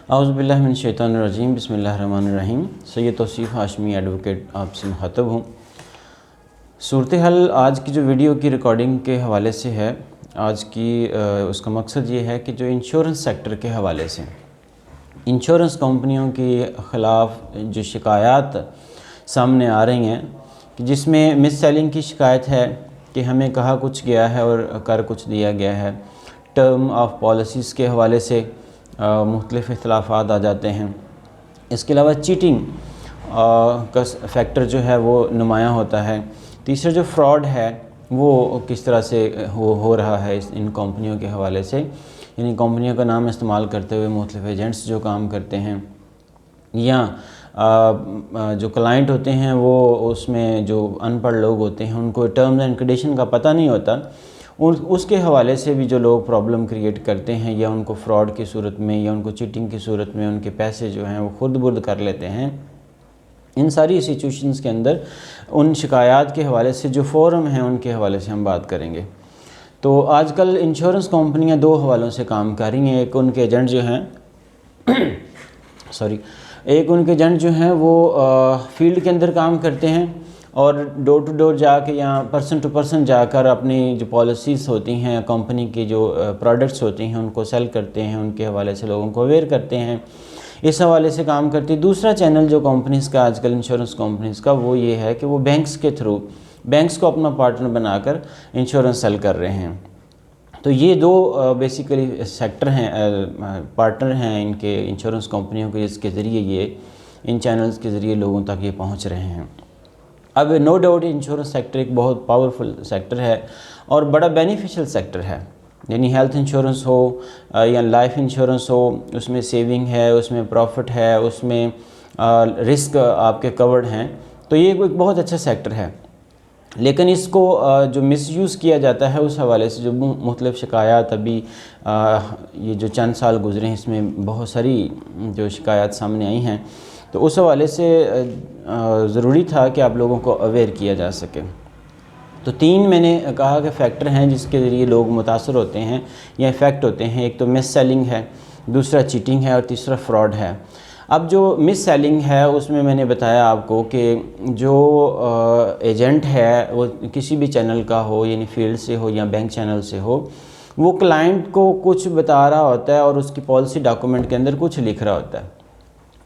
औज़ुबिल्लाहि मिनश्शैतानिर्रजीम बिस्मिल्लाहिर्रहमानिर्रहीम। सैयद तौसीफ़ हाशमी एडवोकेट आपसे मुखातब हूँ। सूरत हाल आज की जो वीडियो की रिकॉर्डिंग के हवाले से है, आज की उसका मकसद ये है कि जो इंश्योरेंस सेक्टर के हवाले से इंश्योरेंस कंपनियों के ख़िलाफ़ जो शिकायत सामने आ रही हैं कि जिसमें मिस सेलिंग की शिकायत है कि हमें कहा कुछ गया है और कर कुछ दिया गया है। टर्म ऑफ पॉलिसीज़ के हवाले से मुख्तलिफ़ इख्तिलाफ़ात आ जाते हैं। इसके अलावा चीटिंग का फैक्टर जो है वो नुमायाँ होता है। तीसरा जो फ्रॉड है वो किस तरह से हो रहा है इन कंपनियों के हवाले से, यानी कंपनियों का नाम इस्तेमाल करते हुए मुख्तलिफ़ एजेंट्स जो काम करते हैं या जो क्लाइंट होते हैं वो उसमें जो अनपढ़ लोग होते हैं उनको टर्म्स एंड कंडीशन का पता नहीं होता, उसके हवाले से भी जो लोग प्रॉब्लम क्रिएट करते हैं या उनको फ्रॉड की सूरत में या उनको चीटिंग की सूरत में उनके पैसे जो हैं वो खुर्द बुर्द कर लेते हैं। इन सारी सिचुएशंस के अंदर उन शिकायत के हवाले से जो फोरम हैं उनके हवाले से हम बात करेंगे। तो आजकल इंश्योरेंस कंपनियां दो हवालों से काम कर रही हैं। एक उनके एजेंट जो हैं एक उनके एजेंट जो हैं वो फील्ड के अंदर काम करते हैं और डोर टू डोर जाके या पर्सन टू पर्सन जाकर अपनी जो पॉलिसीज़ होती हैं, कंपनी की जो प्रोडक्ट्स होती हैं उनको सेल करते हैं, उनके हवाले से लोगों को अवेयर करते हैं। इस हवाले से काम करती है। दूसरा चैनल जो कंपनीज़ का आजकल इंश्योरेंस कंपनीज़ का वो ये है कि वो बैंक्स के थ्रू बैंक्स को अपना पार्टनर बनाकर इंश्योरेंस सेल कर रहे हैं। तो ये दो बेसिकली सेक्टर हैं, पार्टनर हैं इनके इंश्योरेंस कंपनियों के, जिसके ज़रिए ये इन चैनल्स के ज़रिए लोगों तक ये पहुँच रहे हैं। अब नो डाउट इंश्योरेंस सेक्टर एक बहुत पावरफुल सेक्टर है और बड़ा बेनिफिशियल सेक्टर है। यानी हेल्थ इंश्योरेंस हो या लाइफ इंश्योरेंस हो, उसमें सेविंग है, उसमें प्रॉफिट है, उसमें रिस्क आपके कवर्ड हैं। तो ये एक बहुत अच्छा सेक्टर है। लेकिन इसको जो मिसयूज़ किया जाता है उस हवाले से जो मुख्तलिफ़ शिकायत अभी ये जो चंद साल गुज़रे हैं इसमें बहुत सारी जो शिकायत सामने आई हैं, तो उस हवाले से ज़रूरी था कि आप लोगों को अवेयर किया जा सके। तो तीन मैंने कहा कि फैक्टर हैं जिसके ज़रिए लोग मुतासर होते हैं या इफ़ेक्ट होते हैं। एक तो मिस सेलिंग है, दूसरा चीटिंग है और तीसरा फ्रॉड है। अब जो मिस सेलिंग है उसमें मैंने बताया आपको कि जो एजेंट है वो किसी भी चैनल का हो, यानी फील्ड से हो या बैंक चैनल से हो, वो क्लाइंट को कुछ बता रहा होता है और उसकी पॉलिसी डॉक्यूमेंट के अंदर कुछ लिख रहा होता है।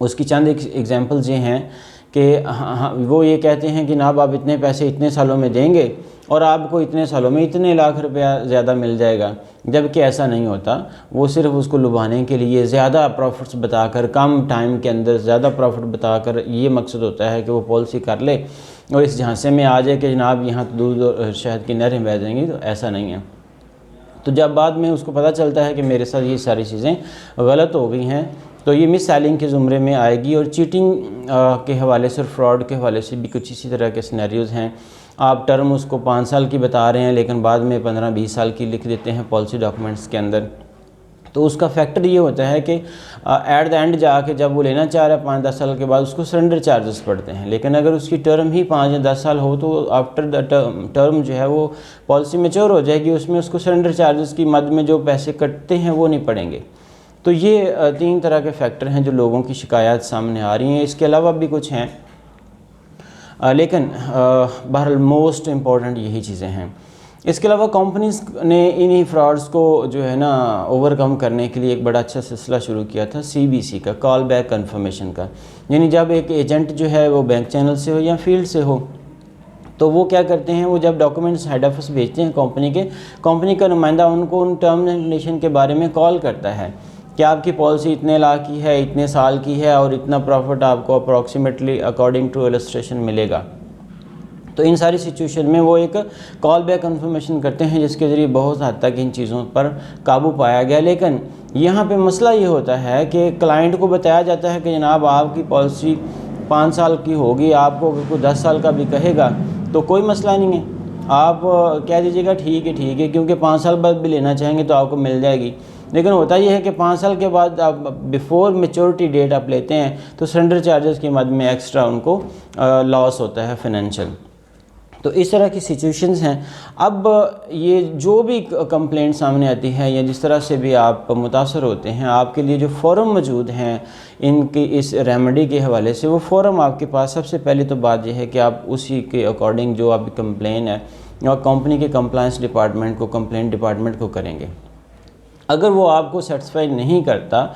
उसकी चंद एग्जांपल्स ये हैं कि वो ये कहते हैं कि जनाब आप इतने पैसे इतने सालों में देंगे और आपको इतने सालों में इतने लाख रुपया ज़्यादा मिल जाएगा, जबकि ऐसा नहीं होता। वो सिर्फ उसको लुभाने के लिए ज़्यादा प्रॉफिट्स बताकर, कम टाइम के अंदर ज़्यादा प्रॉफिट बताकर ये मकसद होता है कि वो पॉलिसी कर ले और इस झांसे में आ जाए कि जनाब यहाँ तो दूध शहद की नहरें बह जाएंगी। तो ऐसा नहीं है। तो जब बाद में उसको पता चलता है कि मेरे साथ ये सारी चीज़ें गलत हो गई हैं, तो ये मिस सेलिंग के ज़ुमरे में आएगी। और चीटिंग के हवाले से, फ्रॉड के हवाले से भी कुछ इसी तरह के सिनेरियोज़ हैं। आप टर्म उसको 5 साल की बता रहे हैं लेकिन बाद में 15-20 साल की लिख देते हैं पॉलिसी डॉक्यूमेंट्स के अंदर। तो उसका फैक्टर ये होता है कि एट द एंड जाके जब वो लेना चाह रहा है 5-10 साल के बाद उसको सरेंडर चार्जेस पड़ते हैं। लेकिन अगर उसकी टर्म ही 5 या 10 साल हो तो आफ्टर द टर्म जो है वो पॉलिसी मैच्योर हो जाएगी, उसमें उसको सरेंडर चार्जेस की मद में जो पैसे कटते हैं वो नहीं पड़ेंगे। तो ये 3 तरह के फैक्टर हैं जो लोगों की शिकायत सामने आ रही हैं। इसके अलावा भी कुछ हैं, लेकिन बहरहाल मोस्ट इम्पॉर्टेंट यही चीज़ें हैं। इसके अलावा कंपनीज़ ने इन्हीं फ्रॉड्स को जो है ना ओवरकम करने के लिए एक बड़ा अच्छा सिलसिला शुरू किया था, CBC का, कॉल बैक कन्फर्मेशन का। यानी जब एक एजेंट जो है वो बैंक चैनल से हो या फील्ड से हो, तो वो क्या करते हैं, वो जब डॉक्यूमेंट्स हेड ऑफिस भेजते हैं कंपनी का नुमाइंदा उनको उन टर्म एंड कंडीशन के बारे में कॉल करता है कि आपकी पॉलिसी इतने लाख की है, इतने साल की है और इतना प्रॉफिट आपको अप्रॉक्सीमेटली अकॉर्डिंग टू इलस्ट्रेशन मिलेगा। तो इन सारी सिचुएशन में वो एक कॉल बैक कन्फर्मेशन करते हैं जिसके ज़रिए बहुत हद तक इन चीज़ों पर काबू पाया गया। लेकिन यहाँ पे मसला ये होता है कि क्लाइंट को बताया जाता है कि जनाब आपकी पॉलिसी 5 साल की होगी, आपको अगर कोई 10 साल का भी कहेगा तो कोई मसला नहीं है, आप कह दीजिएगा ठीक है, क्योंकि 5 साल बाद भी लेना चाहेंगे तो आपको मिल जाएगी। लेकिन होता यह है कि 5 साल के बाद आप बिफोर मेच्योरिटी डेट आप लेते हैं तो सरेंडर चार्जेस की मद में एक्स्ट्रा उनको लॉस होता है फाइनेंशियल। तो इस तरह की सिचुएशंस हैं। अब ये जो भी कंप्लेंट सामने आती है या जिस तरह से भी आप मुतासर होते हैं, आपके लिए जो फ़ोरम मौजूद हैं इनकी इस रेमेडी के हवाले से, वो फ़ोरम आपके पास सबसे पहले तो बात यह है कि आप उसी के अकॉर्डिंग जो आपकी कंप्लेन है और कंपनी के कंप्लायंस डिपार्टमेंट को, कंप्लेंट डिपार्टमेंट को करेंगे। अगर वो आपको सेटिस्फाई नहीं करता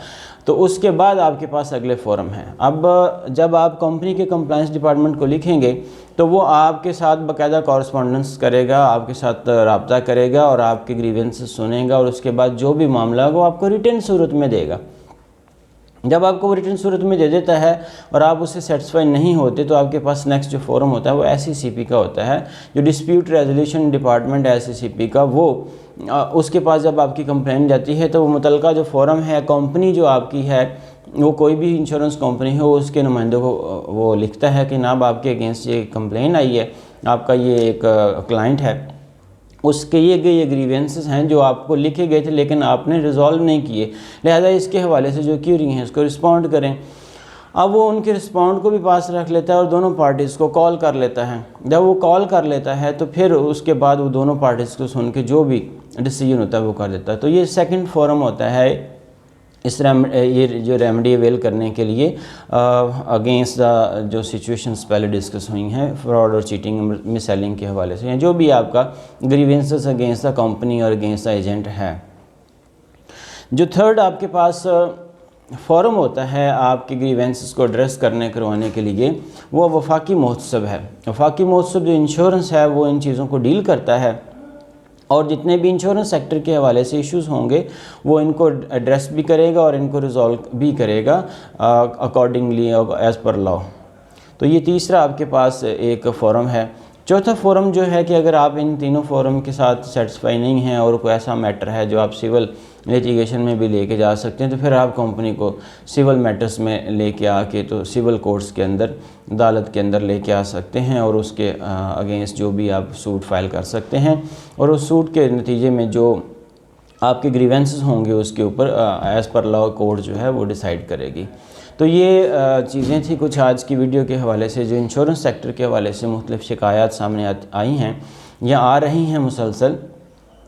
तो उसके बाद आपके पास अगले फ़ोरम हैं। अब जब आप कंपनी के कंप्लायंस डिपार्टमेंट को लिखेंगे तो वो आपके साथ बाकायदा कॉरस्पॉन्डेंस करेगा, आपके साथ रब्ता करेगा और आपके ग्रीवेंसेस सुनेगा और उसके बाद जो भी मामला है वो आपको रिटन सूरत में देगा। जब आपको वो रिटन सूरत में दे देता है और आप उससे सेटिस्फाई नहीं होते तो आपके पास नेक्स्ट जो फ़ोरम होता है वो SCCP का होता है, जो डिस्प्यूट रेजोल्यूशन डिपार्टमेंट है SCCP का। वो उसके पास जब आपकी कंप्लेंट जाती है तो वो मुतलका जो फ़ोरम है, कंपनी जो आपकी है, वो कोई भी इंश्योरेंस कंपनी हो, उसके नुमाइंदों को वो लिखता है कि नाब आपके अगेंस्ट ये कंप्लेन आई है, आपका ये एक क्लाइंट है, उसके ये ग्रीवेंसेस हैं जो आपको लिखे गए थे लेकिन आपने रिजॉल्व नहीं किए, लिहाजा इसके हवाले से जो क्यूरी हैं उसको रिस्पॉन्ड करें। अब वो उनके रिस्पॉन्ड को भी पास रख लेता है और दोनों पार्टीज़ को कॉल कर लेता है। जब वो कॉल कर लेता है तो फिर उसके बाद वो दोनों पार्टीज़ को सुन के जो भी डिसीजन होता है वो कर देता है। तो ये सेकंड फोरम होता है इस ये जो रेमेडी अवेल करने के लिए अगेंस्ट द जो सिचुएशंस पहले डिस्कस हुई हैं, फ्रॉड और चीटिंग, मिस सेलिंग के हवाले से, जो भी आपका ग्रीवेंसेस अगेंस्ट द कंपनी और अगेंस्ट द एजेंट है। जो थर्ड आपके पास फ़ोरम होता है आपके ग्रीवेंसेस को एड्रेस करवाने के लिए, वो वफाकी महोत्सव है। वफाकी महोत्सव जो इंश्योरेंस है वो इन चीज़ों को डील करता है और जितने भी इंश्योरेंस सेक्टर के हवाले से इश्यूज़ होंगे वो इनको एड्रेस भी करेगा और इनको रिजॉल्व भी करेगा अकॉर्डिंगली एज़ पर लॉ। तो ये तीसरा आपके पास एक फ़ोरम है। चौथा फ़ोरम जो है कि अगर आप इन तीनों फ़ोरम के साथ सेटिस्फाई नहीं हैं और कोई ऐसा मैटर है जो आप सिविल लिटिगेशन में भी लेके जा सकते हैं, तो फिर आप कंपनी को सिविल मैटर्स में लेके आके तो सिविल कोर्ट्स के अंदर, अदालत के अंदर लेके आ सकते हैं और उसके अगेंस्ट जो भी आप सूट फाइल कर सकते हैं और उस सूट के नतीजे में जो आपके ग्रीवेंसेस होंगे उसके ऊपर एज़ पर लॉ कोर्ट जो है वो डिसाइड करेगी। तो ये चीज़ें थी कुछ आज की वीडियो के हवाले से जो इंश्योरेंस सेक्टर के हवाले से मुख्तलिफ़ शिकायत सामने आई हैं या आ रही हैं मुसलसल,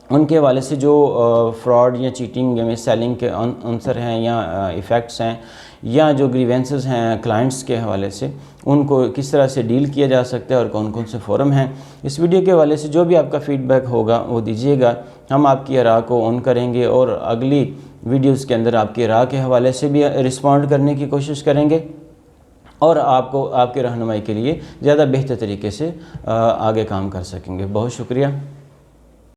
उनके हवाले से जो फ्रॉड या चीटिंग या मिस सेलिंग के आंसर हैं या इफ़ेक्ट्स हैं या जो ग्रीवेंसेस हैं क्लाइंट्स के हवाले से, उनको किस तरह से डील किया जा सकता है और कौन कौन से फ़ोरम हैं। इस वीडियो के हवाले से जो भी आपका फ़ीडबैक होगा वो दीजिएगा, हम आपकी आरा को ऑन करेंगे और अगली वीडियोज़ के अंदर आपकी आरा के हवाले से भी रिस्पॉन्ड करने की कोशिश करेंगे और आपको आपके रहनुमाई के लिए ज़्यादा बेहतर तरीके से आगे काम कर सकेंगे। बहुत शुक्रिया।